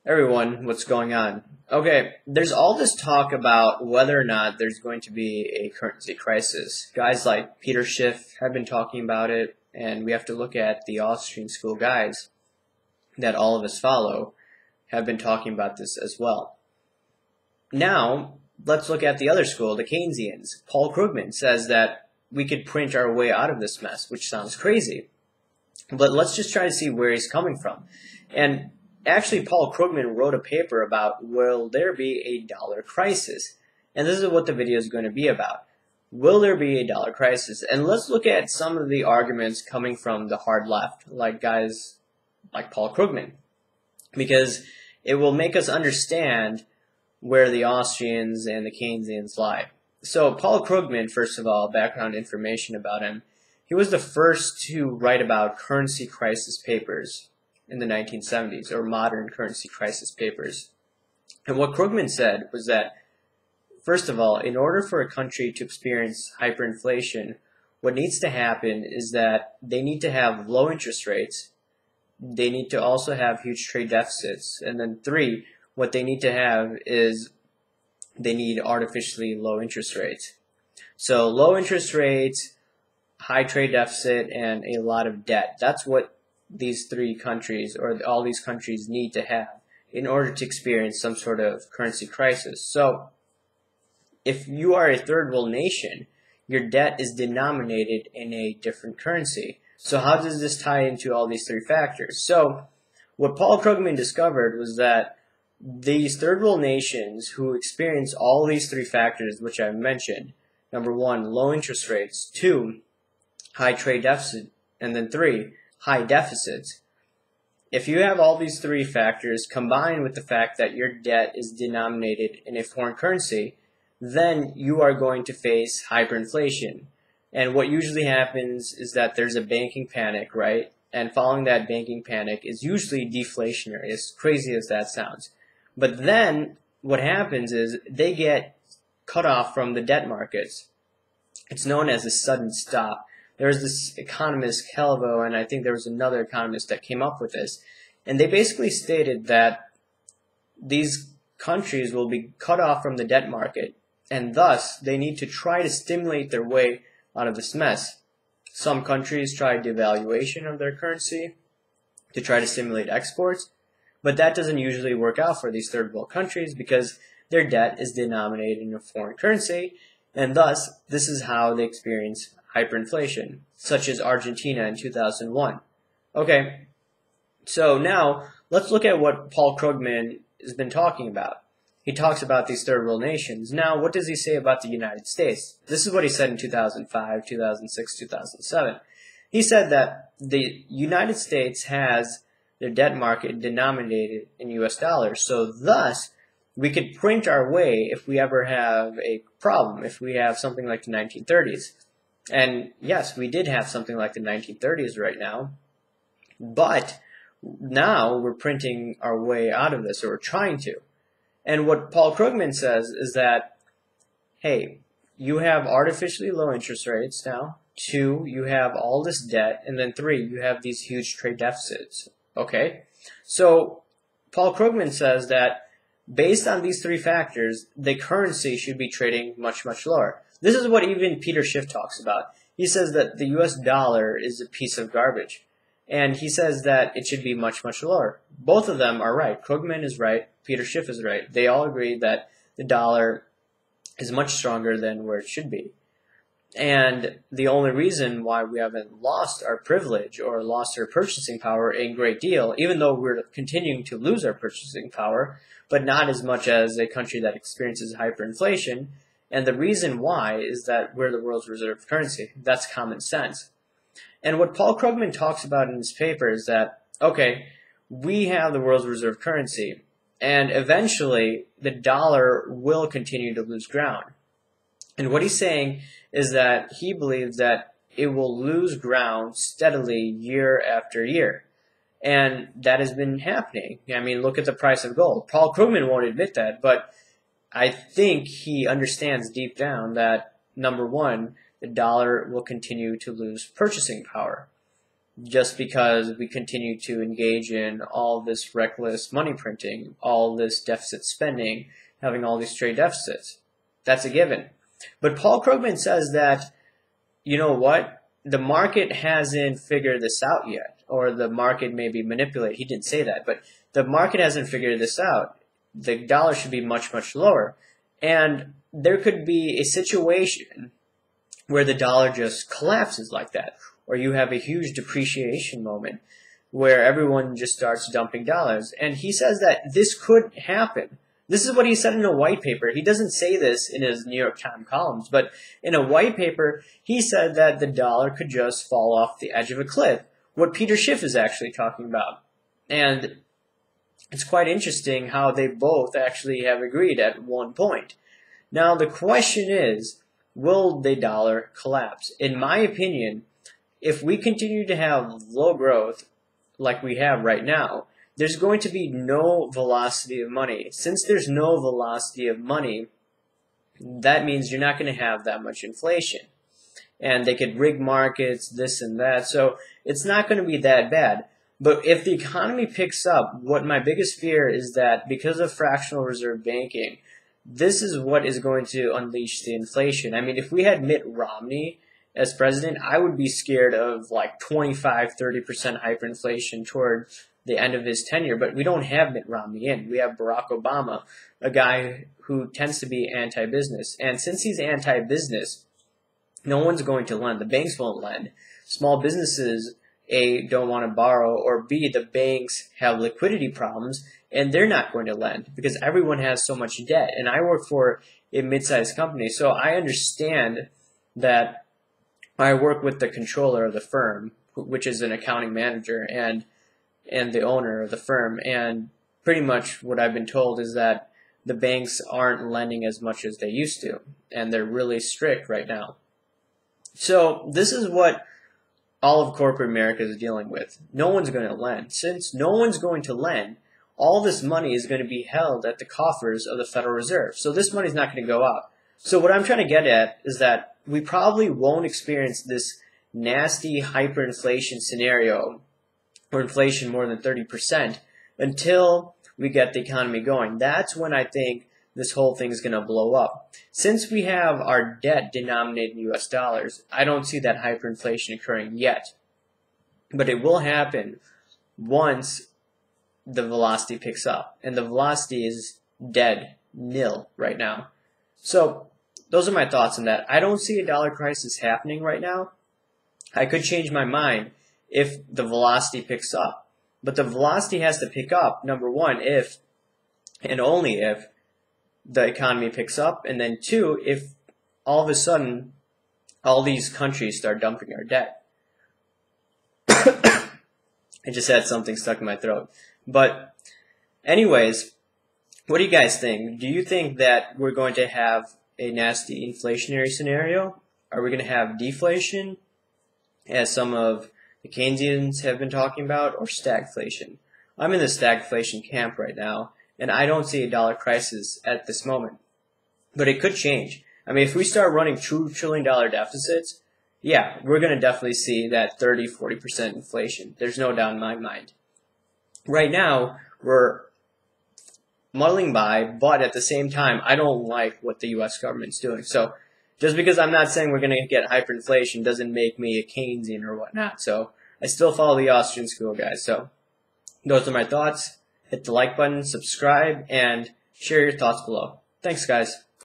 Everyone, what's going on? Okay, there's all this talk about whether or not there's going to be a currency crisis. Guys like Peter Schiff have been talking about it, and we have to look at the Austrian school guys that all of us follow have been talking about this as well. Now, let's look at the other school, the Keynesians. Paul Krugman says that we could print our way out of this mess, which sounds crazy. But let's just try to see where he's coming from. And actually, Paul Krugman wrote a paper about will there be a dollar crisis? And this is what the video is going to be about. Will there be a dollar crisis? And let's look at some of the arguments coming from the hard left, like guys like Paul Krugman, because it will make us understand where the Austrians and the Keynesians lie. So Paul Krugman, first of all, background information about him. He was the first to write about currency crisis papers in the 1970s, or modern currency crisis papers. And what Krugman said was that, first of all, in order for a country to experience hyperinflation, what needs to happen is that they need to have low interest rates, they need to also have huge trade deficits, and then three, what they need to have is they need artificially low interest rates. So low interest rates, high trade deficit, and a lot of debt. That's what these three countries, or all these countries, need to have in order to experience some sort of currency crisis. So if you are a third world nation, your debt is denominated in a different currency. So how does this tie into all these three factors? So what Paul Krugman discovered was that these third world nations who experience all these three factors which I've mentioned, number one, low interest rates, two, high trade deficit, and then three, high deficits. If you have all these three factors combined with the fact that your debt is denominated in a foreign currency, then you are going to face hyperinflation. And what usually happens is that there's a banking panic, right? And following that banking panic is usually deflationary, as crazy as that sounds. But then what happens is they get cut off from the debt markets. It's known as a sudden stop. There's this economist, Calvo, and I think there was another economist that came up with this. And they basically stated that these countries will be cut off from the debt market, and thus they need to try to stimulate their way out of this mess. Some countries try devaluation of their currency to try to stimulate exports, but that doesn't usually work out for these third world countries because their debt is denominated in a foreign currency, and thus this is how they experience hyperinflation, such as Argentina in 2001. Okay, so now let's look at what Paul Krugman has been talking about. He talks about these third world nations. Now, what does he say about the United States? This is what he said in 2005, 2006, 2007. He said that the United States has their debt market denominated in US dollars, so thus we could print our way if we ever have a problem, if we have something like the 1930s. And yes, we did have something like the 1930s right now, but now we're printing our way out of this, or we're trying to. And what Paul Krugman says is that, hey, you have artificially low interest rates now, two, you have all this debt, and then three, you have these huge trade deficits. Okay? So Paul Krugman says that based on these three factors, the currency should be trading much, much lower. This is what even Peter Schiff talks about. He says that the US dollar is a piece of garbage. And he says that it should be much, much lower. Both of them are right. Krugman is right. Peter Schiff is right. They all agree that the dollar is much stronger than where it should be. And the only reason why we haven't lost our privilege or lost our purchasing power a great deal, even though we're continuing to lose our purchasing power, but not as much as a country that experiences hyperinflation. And the reason why is that we're the world's reserve currency. That's common sense. And what Paul Krugman talks about in his paper is that, okay, we have the world's reserve currency, and eventually the dollar will continue to lose ground. And what he's saying is that he believes that it will lose ground steadily year after year. And that has been happening. I mean, look at the price of gold. Paul Krugman won't admit that, but I think he understands deep down that, number one, the dollar will continue to lose purchasing power. just because we continue to engage in all this reckless money printing, all this deficit spending, having all these trade deficits. That's a given. But Paul Krugman says that, you know what, the market hasn't figured this out yet, or the market may be manipulated. He didn't say that, but the market hasn't figured this out. The dollar should be much, much lower. And there could be a situation where the dollar just collapses like that, or you have a huge depreciation moment where everyone just starts dumping dollars. And he says that this could happen. This is what he said in a white paper. He doesn't say this in his New York Times columns, but in a white paper, he said that the dollar could just fall off the edge of a cliff, what Peter Schiff is actually talking about. And it's quite interesting how they both actually have agreed at one point. Now, the question is, will the dollar collapse? In my opinion, if we continue to have low growth like we have right now, there's going to be no velocity of money. Since there's no velocity of money, that means you're not going to have that much inflation. And they could rig markets, this and that, so it's not going to be that bad. But if the economy picks up, what my biggest fear is that because of fractional reserve banking, this is what is going to unleash the inflation. I mean, if we had Mitt Romney as president, I would be scared of like 25–30% hyperinflation toward the end of his tenure, but we don't have Mitt Romney in. We have Barack Obama, a guy who tends to be anti-business. And since he's anti-business, no one's going to lend. The banks won't lend. Small businesses, A, don't want to borrow, or B, the banks have liquidity problems, and they're not going to lend because everyone has so much debt. And I work for a mid-sized company, so I understand that I work with the controller of the firm, which is an accounting manager, and the owner of the firm, and pretty much what I've been told is that the banks aren't lending as much as they used to, and they're really strict right now. So this is what all of corporate America is dealing with. No one's going to lend. Since no one's going to lend, all this money is going to be held at the coffers of the Federal Reserve. So this money's not going to go out. So what I'm trying to get at is that we probably won't experience this nasty hyperinflation scenario or inflation more than 30% until we get the economy going. That's when I think this whole thing is going to blow up. Since we have our debt denominated in US dollars, I don't see that hyperinflation occurring yet. But it will happen once the velocity picks up. And the velocity is dead, nil right now. So those are my thoughts on that. I don't see a dollar crisis happening right now. I could change my mind if the velocity picks up. But the velocity has to pick up, number one, if and only if the economy picks up, and then two, if all of a sudden all these countries start dumping our debt. I just had something stuck in my throat. But anyways, what do you guys think? Do you think that we're going to have a nasty inflationary scenario? Are we going to have deflation, as some of the Keynesians have been talking about, or stagflation? I'm in the stagflation camp right now, and I don't see a dollar crisis at this moment. But it could change. I mean, if we start running $2 trillion deficits, yeah, we're going to definitely see that 30–40% inflation. There's no doubt in my mind. Right now, we're muddling by, but at the same time, I don't like what the U.S. government's doing. So just because I'm not saying we're going to get hyperinflation doesn't make me a Keynesian or whatnot. So I still follow the Austrian school, guys. So those are my thoughts. Hit the like button, subscribe, and share your thoughts below. Thanks, guys.